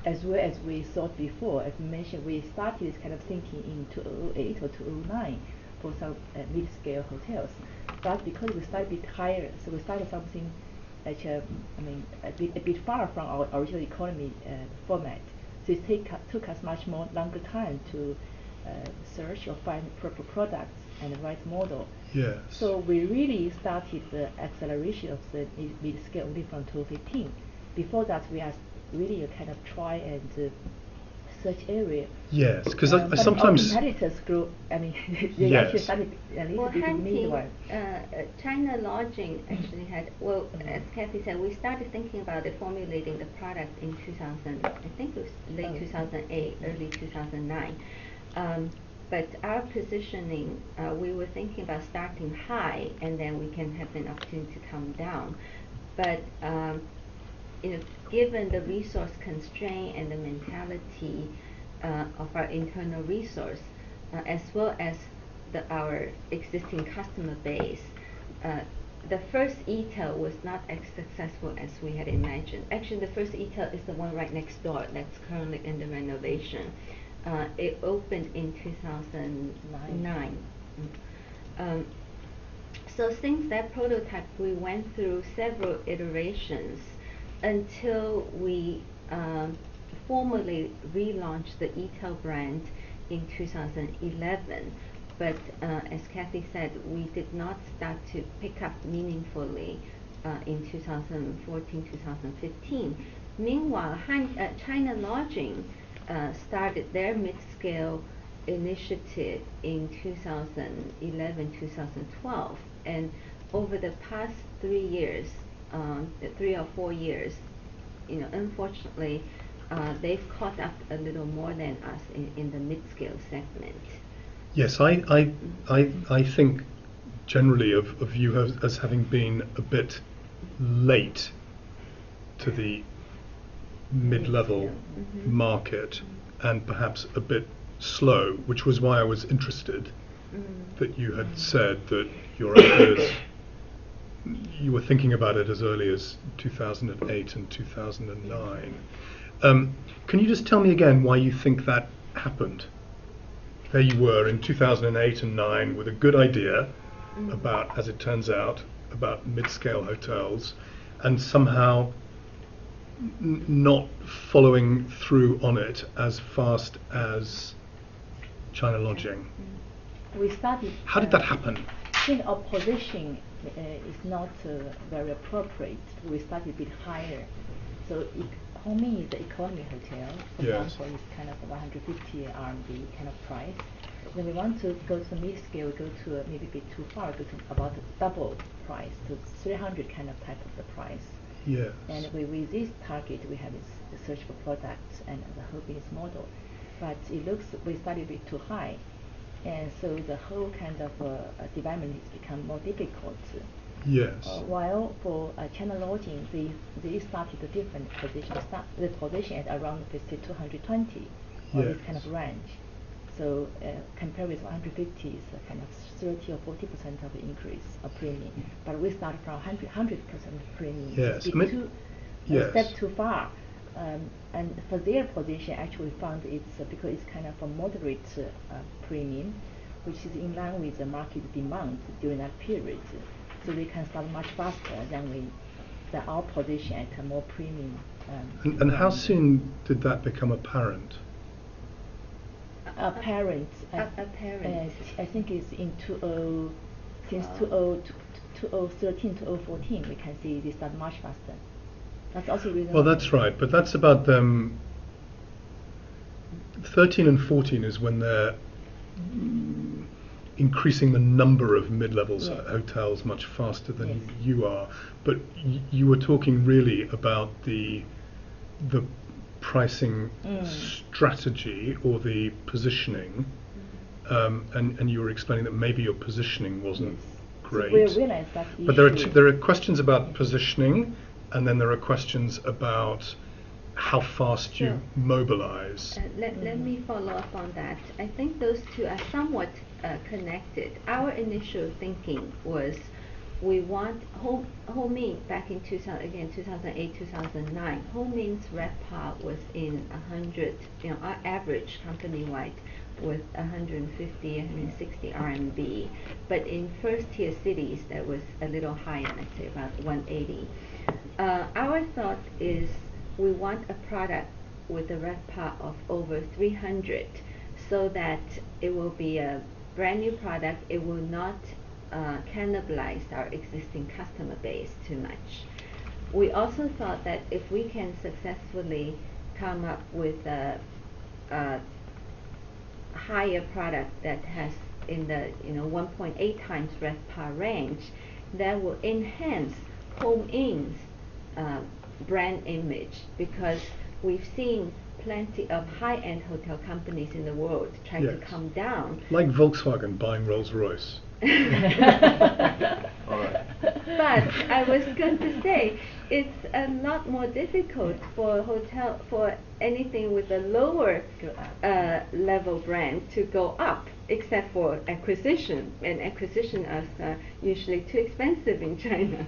as well as we thought before, as mentioned, we started this kind of thinking in 2008 or 2009 for some mid-scale hotels. But because we started a bit higher, so we started something like a bit far from our original economy format. So it took us much more longer time to search or find proper products and the right model. Yes. So we really started the acceleration of the mid-scale only from 2015. Before that, we are really a kind of try and search area. Yes, because I but sometimes our competitors grew. I mean, they Yes. actually started a little bit in the meanwhile. China Lodging actually had, well, as Kathy said, we started thinking about it, formulating the product in 2000, I think it was late 2008, early 2009. But our positioning, we were thinking about starting high, and then we can have an opportunity to come down. But given the resource constraint and the mentality of our internal resource, as well as our existing customer base, the first e-tail was not as successful as we had imagined. Actually, the first e-tail is the one right next door that's currently in the renovation. It opened in 2009. So since that prototype, we went through several iterations until we formally relaunched the e-tail brand in 2011. But as Kathy said, we did not start to pick up meaningfully in 2014, 2015. Meanwhile, China Lodging started their mid-scale initiative in 2011, 2012, and over the past 3 years, 3 or 4 years, unfortunately, they've caught up a little more than us in the mid-scale segment. yes, I think generally of you as having been a bit late to the mid-level market and perhaps a bit slow, which was why I was interested that you had said that your ideas, you were thinking about it as early as 2008 and 2009. Can you just tell me again why you think that happened? There you were in 2008 and 9 with a good idea about, as it turns out, about mid-scale hotels, and somehow not following through on it as fast as China Lodging. We started. How did that happen? I think our position is not very appropriate. We started a bit higher. So Hongming is the economy hotel. For example, it's kind of 150 RMB kind of price. When we want to go to mid-scale, we go to maybe a bit too far, go to about double price, to 300 kind of type of the price. Yes. And with this target, we have this search for products and the whole business model. But it looks we started a bit too high, and so the whole kind of development has become more difficult. Yes. While for China Lodging, they started a different position. The position at around 220 or this kind of range. So compared with 150 is a kind of 30 or 40% of increase of premium. But we start from 100% premium. Yes. A step too far. And for their position, actually found it's because it's kind of a moderate premium, which is in line with the market demand during that period. So they can start much faster than our position at a more premium. And how soon did that become apparent? Apparent. I think it's in 2013, 2014, we can see they start much faster. That's also the reason. Well, that's right, but that's about them. 13 and 14 is when they're increasing the number of mid-levels hotels much faster than you are. But you were talking really about the pricing strategy or the positioning, and you were explaining that maybe your positioning wasn't great. So we realized that but there are questions about positioning, and then there are questions about how fast you mobilize. Let me follow up on that. I think those two are somewhat connected. Our initial thinking was we want Ho Min back in 2008, 2009. Ho Min's RevPAR was in 100. Our average company-wide was 150, 160 RMB. But in first-tier cities, that was a little higher. Let's say about 180. Our thought is we want a product with a RevPAR of over 300, so that it will be a brand new product. It will not cannibalize our existing customer base too much. We also thought that if we can successfully come up with a higher product that has in the 1.8 times RevPAR range, that will enhance Home Inn's brand image, because we've seen plenty of high-end hotel companies in the world try to come down. Like Volkswagen buying Rolls-Royce. But I was going to say, it's a lot more difficult for anything with a lower level brand to go up, except for acquisition, and acquisition is usually too expensive in China.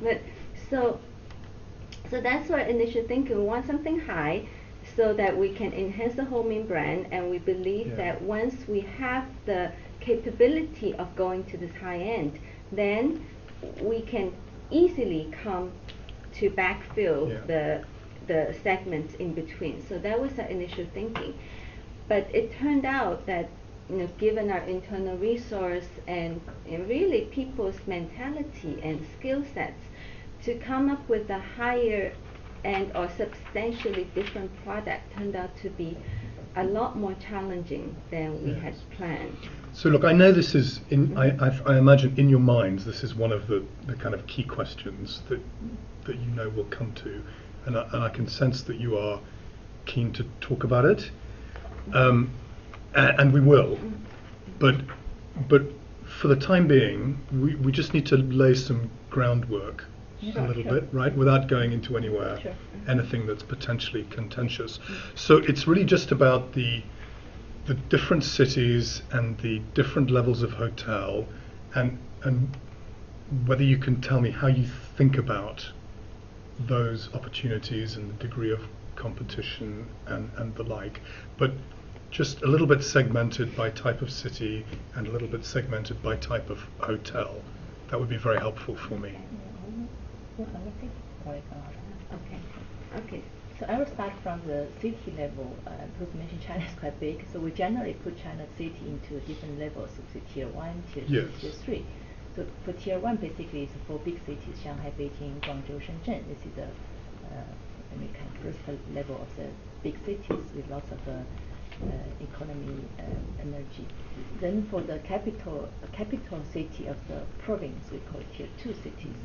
But so that's our initial thinking. We want something high, so that we can enhance the Ho Min brand, and we believe that once we have the capability of going to this high end, then we can easily come to backfill the segments in between. So that was our initial thinking. But it turned out that given our internal resource and really people's mentality and skill sets, to come up with a higher and or substantially different product turned out to be a lot more challenging than we had planned. So look, I know this is, I imagine in your minds, this is one of the kind of key questions that will come to, and I can sense that you are keen to talk about it, and we will, but for the time being, we just need to lay some groundwork a little bit, right, without going into anything that's potentially contentious. So it's really just about the different cities and the different levels of hotel, and whether you can tell me how you think about those opportunities and the degree of competition and the like, but just a little bit segmented by type of city and a little bit segmented by type of hotel. That would be very helpful for me. Okay. So I will start from the city level. Because you mentioned China is quite big, so we generally put China city into different levels. So tier 1, tier 2, tier 3. So for tier 1, basically it's 4 big cities: Shanghai, Beijing, Guangzhou, Shenzhen. This is the kind of first level of the big cities with lots of economy energy. Then for the capital city of the province, we call it tier 2 cities.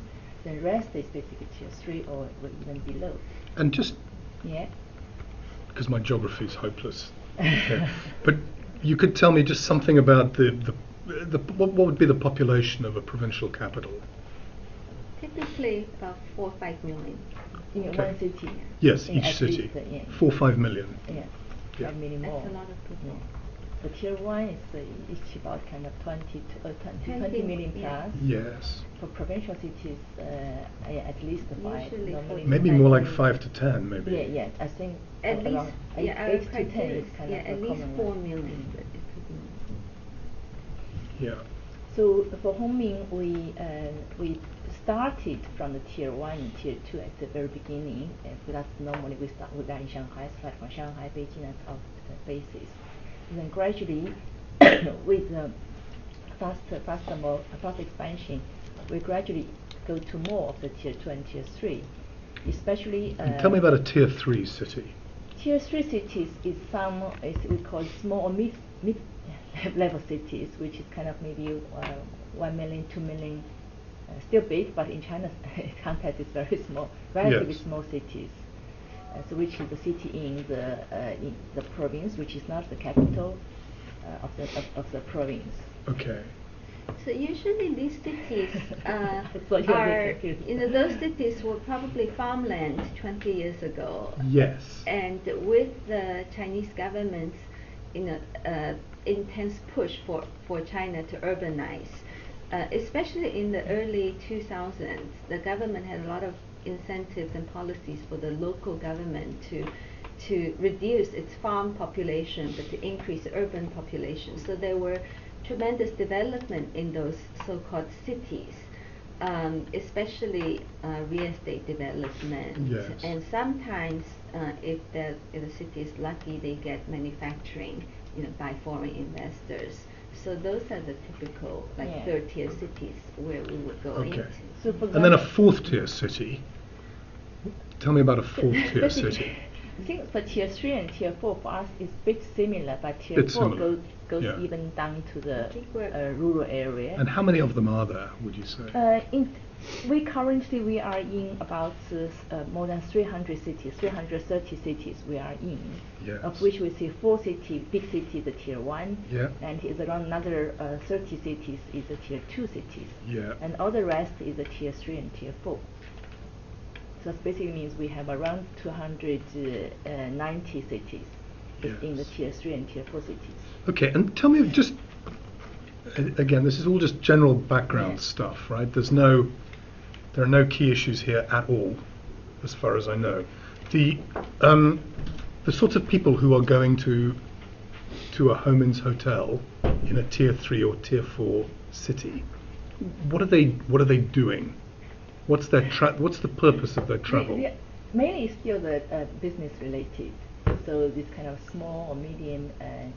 The rest is basically tier 3 or even below. And just because my geography is hopeless, but you could tell me just something about what would be the population of a provincial capital? Typically about 4 or 5 million. In one city. Yes, each city. 4 or 5 million. 5 million more. That's a lot of people. So tier 1 is each about kind of 20 million plus. Yes. For provincial cities, at least 5. Maybe more like 5 to 10, maybe. Yeah. I think at least 8 to 10 is kind of at least 4 million. Yeah. So for Ho Min, we started from the tier 1 and tier 2 at the very beginning. That's normally we start with that in Shanghai, start from Shanghai, Beijing, and South bases. And then gradually, with fast expansion, we gradually go to more of the tier 2 and tier 3, especially. Tell me about a tier 3 city. Tier 3 cities is we call small or mid level cities, which is kind of maybe 1 million, 2 million, still big, but in China's context it's very small, relatively small cities. So which is the city in the province, which is not the capital of the province. Okay. So usually these cities those cities were probably farmland 20 years ago. Yes. And with the Chinese government's intense push for China to urbanize, especially in the early 2000s, the government had a lot of incentives and policies for the local government to reduce its farm population but to increase urban population. So there were tremendous development in those so-called cities, especially real estate development. Yes. And sometimes, if the city is lucky, they get manufacturing, by foreign investors. So those are the typical Yeah. third-tier cities where we would go Okay. into. So for And then a example- fourth-tier city. Tell me about a fourth-tier city. I think for tier 3 and tier 4 for us is bit similar, but tier Bit 4 similar, goes yeah. even down to the I think we're- rural area. And how many of them are there, would you say? We currently are in about more than 300 cities, 330 cities we are in, Yes. of which we see 4 big cities the tier 1, Yeah. and is around another 30 cities is the tier 2 cities, Yeah. and all the rest is the tier 3 and tier 4. So it basically means we have around 290 cities in the Yes. tier 3 and tier 4 cities. Okay, and tell me just, again, this is all just general background Yeah. stuff, right? There are no key issues here at all, as far as I know. The sorts of people who are going to a Homins hotel in a tier 3 or tier 4 city, what are they doing? What's the purpose of their travel? Mainly still the business related. So this kind of small or medium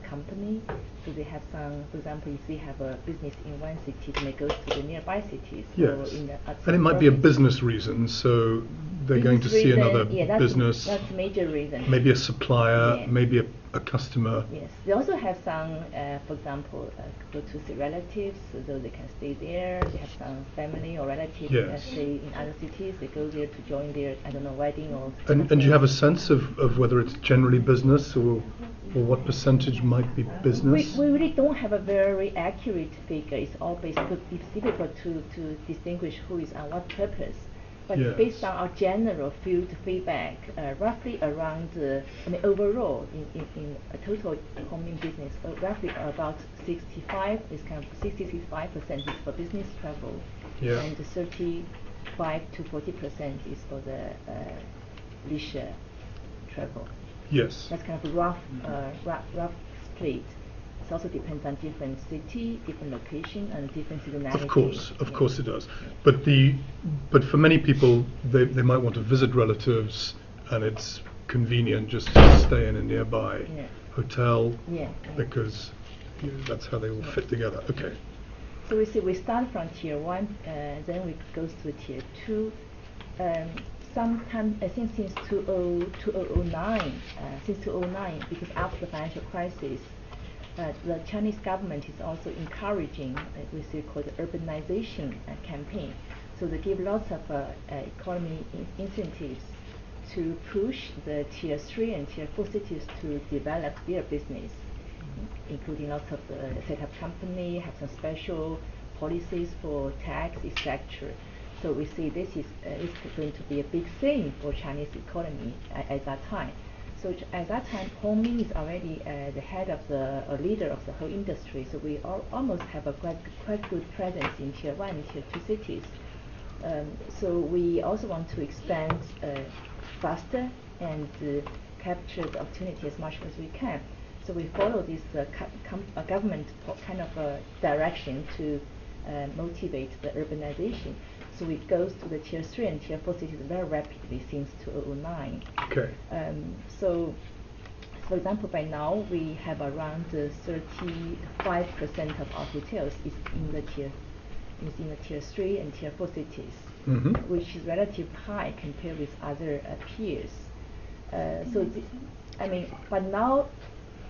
company, so they have some, for example, if they have a business in one city, they may go to the nearby cities. Yes, or in the and it might be a province. business reason, so they're going to Business see reason, another yeah, business, that's major reason. maybe a supplier, Yeah. maybe a customer. Yes, they also have some, for example, go to see relatives, so they can stay there. They have some family or relatives that Yes. stay in other cities. They go there to join their, I don't know, wedding or. And do you have a sense of whether it's generally business or what percentage might be business? We really don't have a very accurate figure. It's all based, because it's difficult to distinguish who is on what purpose. But Yes. based on our general field feedback, roughly around, overall in a total home business, roughly about 65 is kind of 65% is for business travel, Yeah. and 35 to 40% is for the leisure travel. Yes. That's kind of a rough split. It also depends on different city, different location, and different seasonality. Of course it does. But for many people, they might want to visit relatives, and it's convenient just to stay in a nearby Yeah. hotel Yeah. because that's how they all fit together. Okay. So we start from tier 1, then we goes to tier 2. Sometime, I think since 2009, because after the financial crisis, the Chinese government is also encouraging we see called the urbanization campaign. So they give lots of economy incentives to push the tier 3 and tier 4 cities to develop their business, including lots of set up company, have some special policies for tax, etc. So we see this is going to be a big thing for Chinese economy at that time. So at that time, Hongmin is already the head of a leader of the whole industry. So we almost have a quite good presence in tier 1 and tier 2 cities. So we also want to expand faster and capture the opportunity as much as we can. So we follow this government kind of direction to motivate the urbanization. So it goes to the tier 3 and tier 4 cities very rapidly since 2009. Okay. So, for example, by now we have around 35% of our hotels is in the tier 3 and tier 4 cities, Mm-hmm. which is relatively high compared with other peers. But now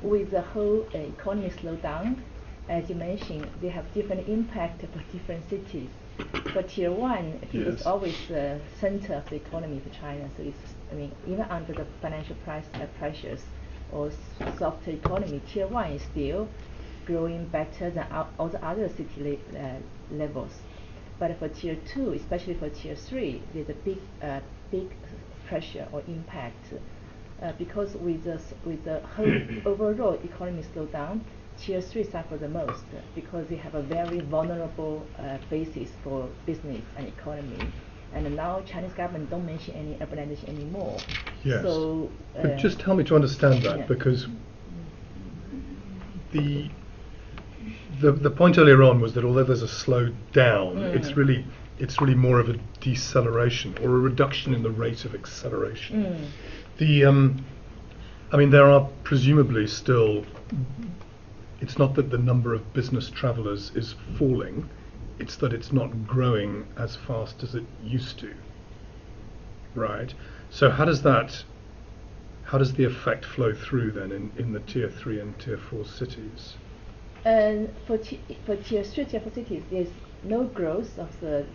with the whole economy slowdown, as you mentioned, they have different impact for different cities. For tier 1, I think Yes. it's always the center of the economy for China. So even under the financial pressures or softer economy, tier 1 is still growing better than all the other city levels. But for tier 2, especially for tier 3, there's a big pressure or impact because with the whole overall economy slowdown, tier 3 suffer the most because they have a very vulnerable basis for business and economy. And now Chinese government don't mention any urbanization anymore. Yes. So, but just help me to understand that, yeah. because the point earlier on was that although there's a slowdown, it's really more of a deceleration or a reduction in the rate of acceleration. I mean, there are presumably still. It's not that the number of business travellers is falling; it's that it's not growing as fast as it used to. Right. So how does the effect flow through then in the tier 3 and tier 4 cities? And for tier 3, tier 4 cities, there's no growth of the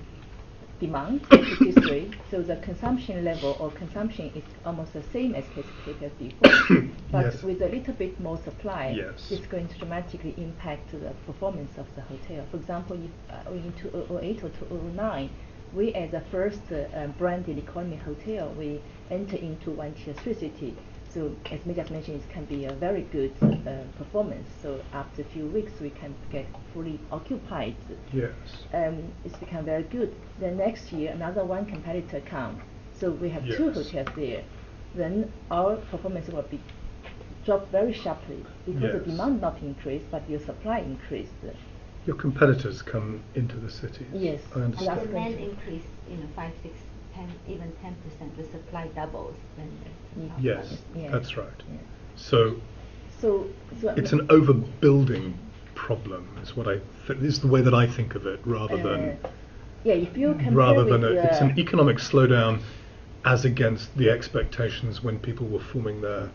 demand in tier 3, so the consumption level or consumption is almost the same as as before. But Yes. with a little bit more supply, Yes. it's going to dramatically impact the performance of the hotel. For example, if in 2008 or 2009, we as the first branded economy hotel, we enter into one tier 3 city. So as May just mentioned, it can be a very good performance. So after a few weeks, we can get fully occupied. Yes. It's become very good. Then next year, another one competitor come. So we have two Yes. hotels there. Then our performance will be drop very sharply because the Yes. demand not increased, but your supply increased. Your competitors come into the cities. Yes. I And understand. the demand increase, 5, 6, 10, even 10%. The supply doubles. Then Yes, Yeah. that's right. Yeah. So So it's an overbuilding problem. Is what is the way that I think of it, rather than yeah, if you compare with it's an economic slowdown as against the expectations when people were forming their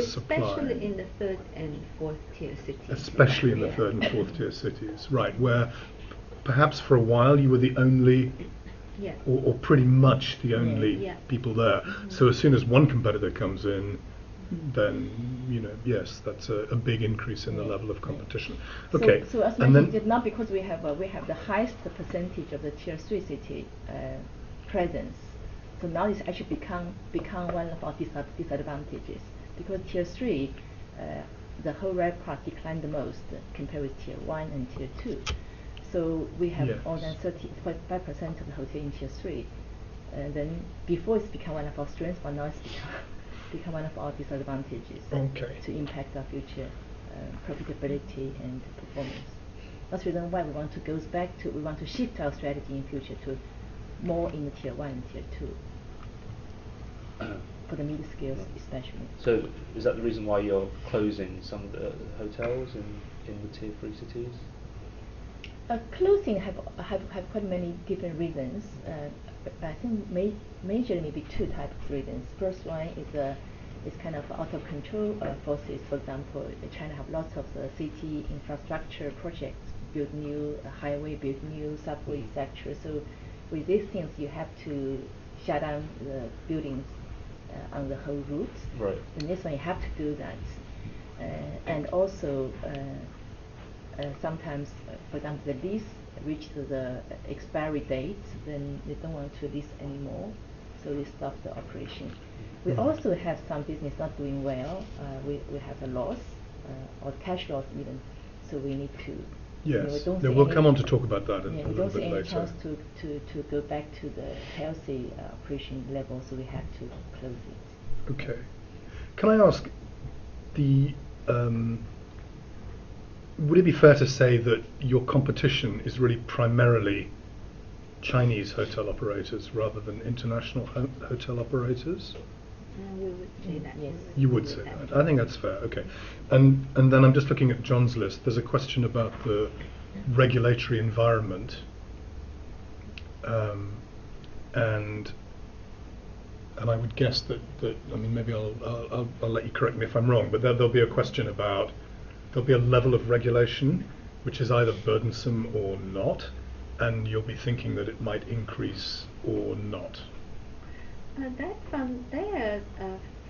supply. Especially in the third and fourth tier cities. Especially in the Yeah. third and fourth tier cities, right, where perhaps for a while you were the only, Yeah. or pretty much the only Yeah. people there. So as soon as one competitor comes in, then yes, that's a big increase in the Yeah. level of competition. So- Okay, So as and mentioned, then it's not because we have the highest percentage of the tier 3 city presence. So now it's actually become one of our disadvantages because tier 3, the whole RevPAR declined the most compared with tier 1 and tier 2. So we have Yes. more than 35% of the hotel in tier 3. And then before it's become one of our strengths, but now it's become one of our disadvantages Okay. to impact our future profitability and performance. That's the reason why we want to shift our strategy in future to more in the tier 1 and tier 2 for the mid-scales especially. So is that the reason why you're closing some of the hotels in the tier 3 cities? Closing have quite many different reasons. I think majorly maybe two types of reasons. First one is kind of out of control forces. For example, China have lots of city infrastructure projects, build new highway, build new subway, etc. So with these things, you have to shut down the buildings on the whole route. Right. And this one you have to do that. And also sometimes, for example, the lease reached the expiry date, then they don't want to lease anymore, so they stop the operation. We also have some business not doing well. We have a loss or cash loss even, so we need to. yes, don't yeah, see we'll any- come on to talk about that a yeah, we little don't see bit any later. chance to go back to the healthy operation level, so we have to close it. Okay. Can I ask, would it be fair to say that your competition is really primarily Chinese hotel operators rather than international hotel operators? We would say that. Yes. You would say that. I think that's fair. Okay. And then I'm just looking at John's list. There's a question about the regulatory environment. And I would guess that I mean, maybe I'll let you correct me if I'm wrong, but there'll be a question about, there'll be a level of regulation which is either burdensome or not, and you'll be thinking that it might increase or not.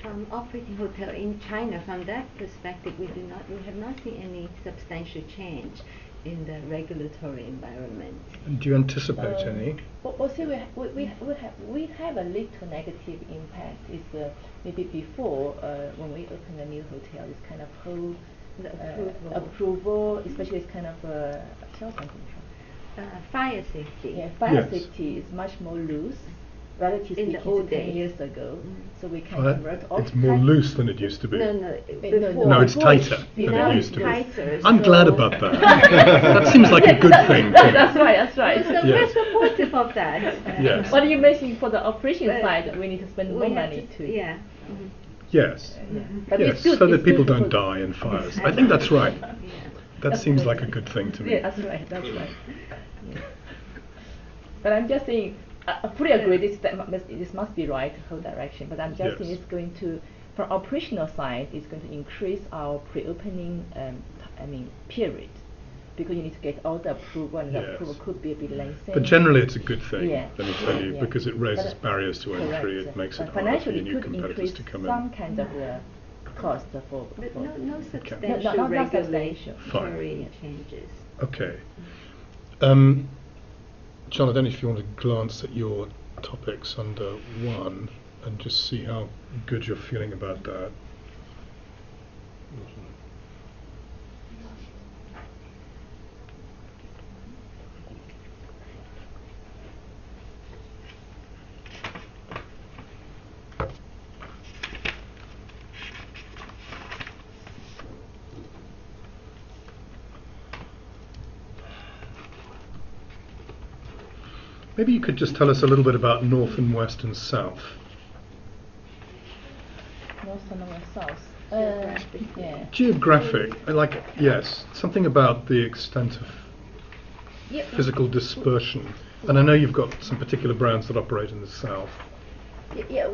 From operating hotel in China, from that perspective, we have not seen any substantial change in the regulatory environment. And do you anticipate any? Well, see, we have a little negative impact. Is maybe before when we open a new hotel, this kind of whole The approval. approval, especially this kind of tell something. Fire safety. Yeah, fire Yes. safety is much more loose, relatively In the speaking, old to 10 days. years ago. So we can Well, convert all it's more type- loose than it used to be. No, no, before. No, it's before tighter than now it it's used to be. tighter. I'm glad so- about that. That seems like a good thing. To That's right, that's right. So Yes. we're supportive of that. Yes. What you mentioned for the operation But side, we need to spend we more have money to, to. yeah. Mhm. Yes. Yeah. But Yes, it's good, so that it's people good don't because- die in fires. I think that's right. Yeah. That seems like a good thing to me. Yeah, that's right, that's right. Yeah. But I'm just saying, I fully agree this must be right, whole direction, but I'm just saying Yes. it's going to, from operational side, it's going to increase our pre-opening, period. Because you need to get all the approval, and the Yes. approval could be a bit lengthy. But generally it's a good thing, Yeah. let me tell you, Yeah. because it raises But, barriers to entry, correct. it makes But it harder for financially the new could competitors increase to come some in. kind of cost for. But for- no No, substantial not regulatory Fine. changes. Okay. John, I don't know if you want to glance at your topics under 1 and just see how good you're feeling about that. Maybe you could just tell us a little bit about North and West and South. North and South. Geographically. Yeah. Geographic, I like it, yes. Something about the extent of Yeah, physical dispersion. And I know you've got some particular brands that operate in the South. Yeah,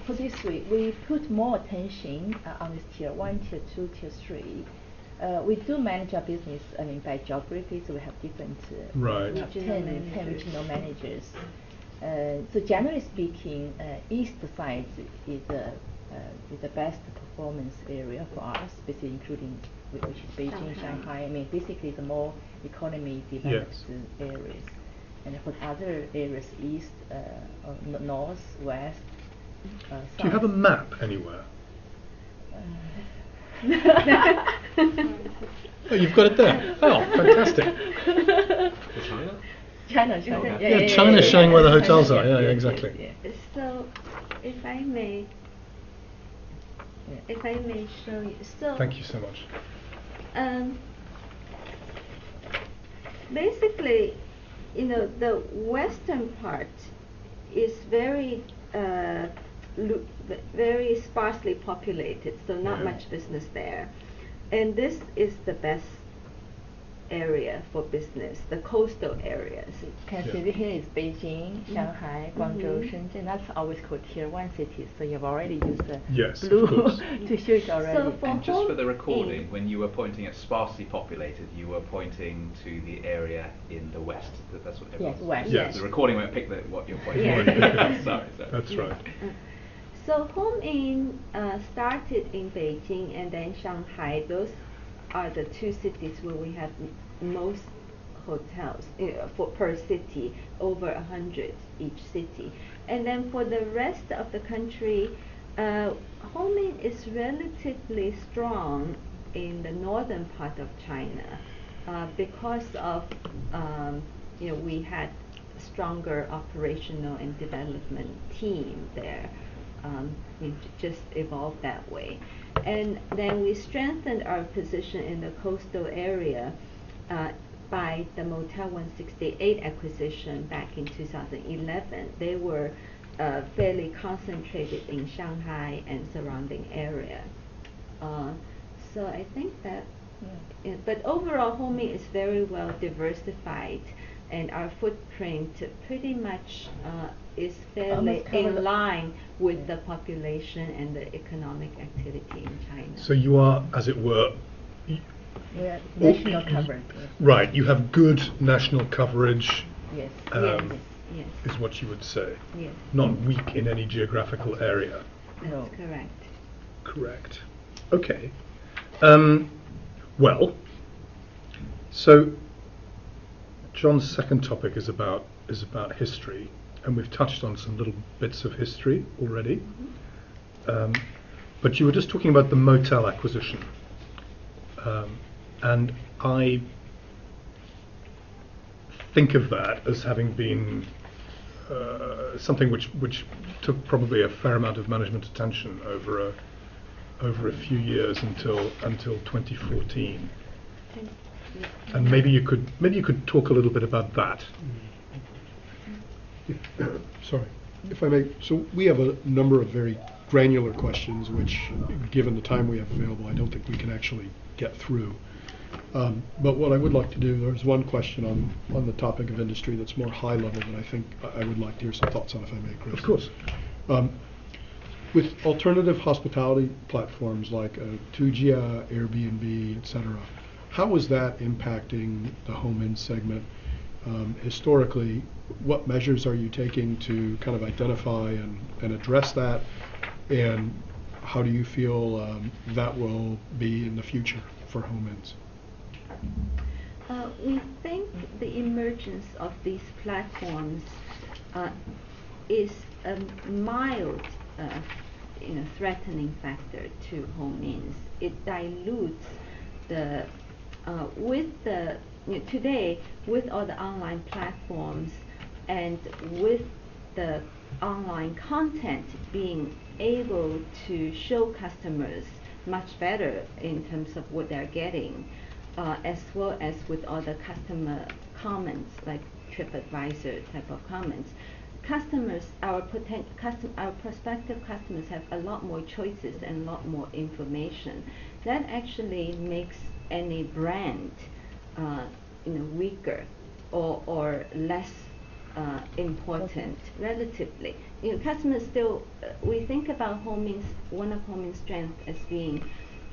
put this way, we put more attention on this tier 1, tier 2, tier 3. We do manage our business, by geography, so we have different, Right. we have Regional 10 managers. regional managers. So generally speaking, east side is the best performance area for us, basically including which is Beijing, Shanghai. Shanghai. Basically the more economy developed Yes. areas. And for other areas, east, north, west, Do you have a south. map anywhere? Oh, you've got it there. Oh, fantastic. China. Yeah, China's showing where the hotels are. Yeah, exactly. Yeah. So, if I may show you. So, Thank you so much. Basically, the western part is very very sparsely populated, so not Yeah. much business there. And this is the best area for business, the coastal areas. Can Yeah. see here is Beijing, Shanghai, Guangzhou, Mhm. Shenzhen. That's always called tier 1 cities. So you've already used the Yes, of blue course. to show it already. So for And just for the home recording, in- when you were pointing at sparsely populated, you were pointing to the area in the west. That's what Yes, everyone's- west. Yes. The recording won't pick what you're pointing Yeah. at. Sorry. That's right. So Home Inn started in Beijing and then Shanghai. Those are the two cities where we have most hotels per city, over 100 each city. And then for the rest of the country, Home Inn is relatively strong in the northern part of China because of we had stronger operational and development team there. We just evolved that way. And then we strengthened our position in the coastal area by the Motel 168 acquisition back in 2011. They were fairly concentrated in Shanghai and surrounding area. So I think that, but overall Home Inn is very well diversified, and our footprint pretty much is fairly Almost cover in the- line with the population and the economic activity in China. So you are, as it were, Yeah, national coverage. right, you have good national coverage, Yes. Yes, is what you would say. yes, Not weak in any geographical area. that's No. correct. Correct. Okay. Well, so John's second topic is about history, and we've touched on some little bits of history already. But you were just talking about the motel acquisition. And I think of that as having been something which took probably a fair amount of management attention over a few years until 2014. And maybe you could talk a little bit about that. Sorry, if I may. So we have a number of very granular questions, which, given the time we have available, I don't think we can actually get through. But what I would like to do, there's one question on the topic of industry that's more high level that I think I would like to hear some thoughts on, if I may, Chris. Of course. With alternative hospitality platforms like Tugia, Airbnb, etc., how is that impacting the home-in segment? Historically, what measures are you taking to kind of identify and address that? And how do you feel that will be in the future for home-ins? We think the emergence of these platforms is a mild threatening factor to home-ins. It dilutes the today, with all the online platforms and with the online content being able to show customers much better in terms of what they're getting, as well as with all the customer comments like TripAdvisor type of comments. Our prospective customers have a lot more choices and a lot more information. That actually makes any brand weaker or less important relatively. Customers still, we think about home-ins, one of home-ins' strengths as being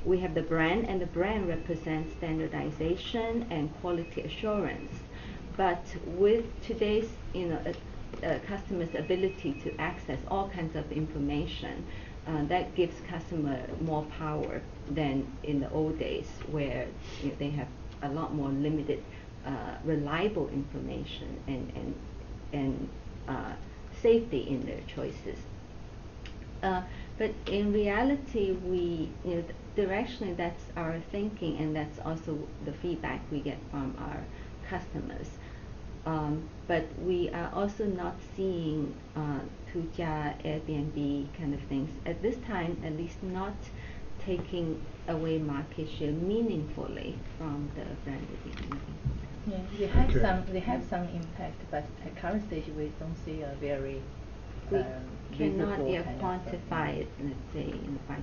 we have the brand, and the brand represents standardization and quality assurance. But with today's customers' ability to access all kinds of information, that gives customer more power than in the old days, where they have a lot more limited reliable information and safety in their choices. But in reality, directionally that's our thinking, and that's also the feedback we get from our customers. But we are also not seeing Tugia, Airbnb kind of things at this time, at least not taking away market share meaningfully from the branded B&B. Yeah, they have some impact, but at current stage we don't see a very we cannot visible yet kind of quantify it, let's say 5%, 10%.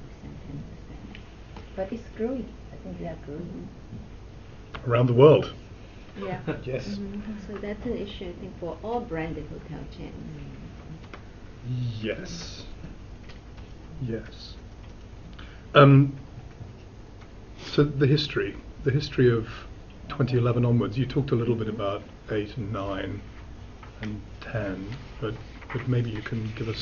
But it's growing. I think they are growing. Around the world. Yeah. Yes. So that's an issue, I think, for all branded hotel chains. Yes. Yes. So the history of 2011 onwards, you talked a little bit about 8 and 9 and 10, but maybe you can give us